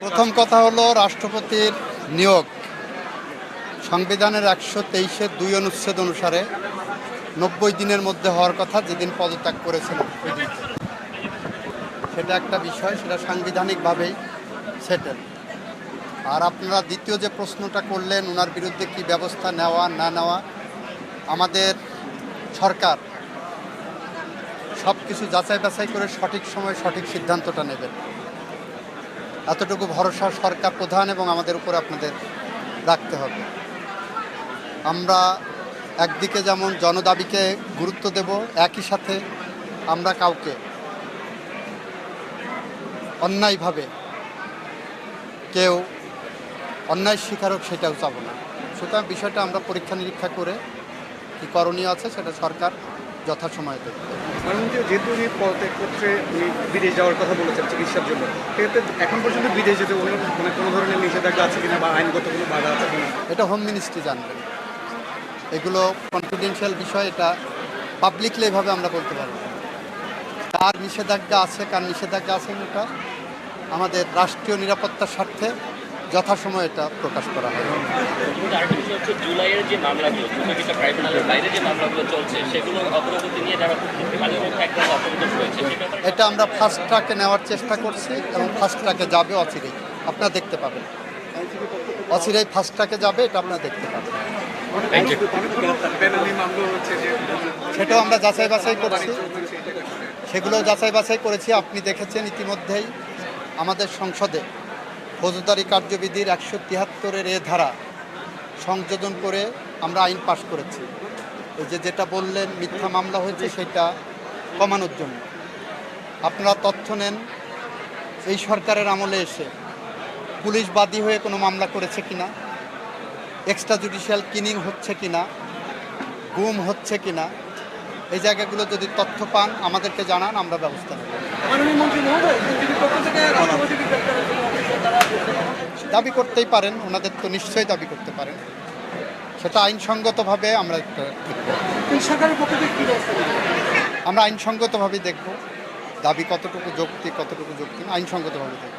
প্রথম কথা হলো রাষ্ট্রপতির নিয়োগ সংবিধানের ১২৩-২ অনুচ্ছেদ অনুসারে ৯০ দিনের মধ্যে হওয়ার কথা, যেদিন পদত্যাগ করেছিলেন ওই দিন। সেটা একটা বিষয়, সেটা সাংবিধানিকভাবেই সেটেল। আর আপনারা দ্বিতীয় যে প্রশ্নটা করলেন, ওনার বিরুদ্ধে কি ব্যবস্থা নেওয়া না নেওয়া, আমাদের সরকার সব কিছু যাচাই বাছাই করে সঠিক সময়ে সঠিক সিদ্ধান্তটা নেবেন, এতটুকু ভরসা সরকার প্রধান এবং আমাদের উপর আপনাদের রাখতে হবে। আমরা একদিকে যেমন জনদাবিকে গুরুত্ব দেব, একই সাথে আমরা কাউকে অন্যায়ভাবে কেউ অন্যায় শিকার হোক সেটাও চাবো না। সুতরাং বিষয়টা আমরা পরীক্ষা নিরীক্ষা করে কী করণীয় আছে সেটা সরকার যথাসময়ে দেখবে। যেহেতু উনি পদত্যাগপত্রে উনি বিদেশ যাওয়ার কথা বলেছেন চিকিৎসার জন্য, সেক্ষেত্রে এখন পর্যন্ত বিদেশ যেতে উনি মানে কোনো ধরনের নিষেধাজ্ঞা আছে কিনা বা আইনগত কোনো বাধা আছে কিনা, এটা হোম মিনিস্ট্রি জানবেন। এগুলো কনফিডেন্সিয়াল বিষয়, এটা পাবলিকলি এভাবে আমরা বলতে পারব না। কার নিষেধাজ্ঞা আছে কার নিষেধাজ্ঞা আছে এটা আমাদের রাষ্ট্রীয় নিরাপত্তার স্বার্থে যথাসময়ে এটা প্রকাশ করা হয়। আরেকটা বিষয় হচ্ছে জুলাইয়ের যে মামলাগুলো, ট্রাইব্যুনালের বাইরে যে মামলাগুলো চলছে সেগুলোর অগ্রগতি নিয়ে যারা অপরাধ রয়েছে, এটা আমরা ফাস্ট ট্র্যাকে নেওয়ার চেষ্টা করছি এবং ফাস্ট ট্র্যাকে যাবে অচিরেই, আপনারা দেখতে পাবেন। অচিরেই ফাস্ট ট্র্যাকে যাবে, এটা আপনারা দেখতে পাবেন। সেটাও আমরা যাচাই বাছাই করছি, সেগুলো যাচাই বাছাই করেছি। আপনি দেখেছেন ইতিমধ্যেই আমাদের সংসদে ফৌজদারি কার্যবিধির ১৭৩-এর এ ধারা সংযোজন করে আমরা আইন পাশ করেছি। এই যেটা বললেন মিথ্যা মামলা হয়েছে সেটা কমানোর জন্য। আপনারা তথ্য নেন, এই সরকারের আমলে এসে পুলিশ বাদী হয়ে কোনো মামলা করেছে কিনা, এক্সট্রা জুডিশিয়াল কিনিং হচ্ছে কিনা, গুম হচ্ছে কিনা, এই জায়গাগুলো যদি তথ্য পান আমাদেরকে জানান, আমরা ব্যবস্থা নেব। দাবি করতেই পারেন, ওনাদের তো নিশ্চয়ই দাবি করতে পারেন, সেটা আইনসঙ্গতভাবে আমরা আমরা আইনসঙ্গতভাবেই দেখব। দাবি কতটুকু যৌক্তিক কতটুকু যৌক্তিক আইনসঙ্গতভাবে দেখব।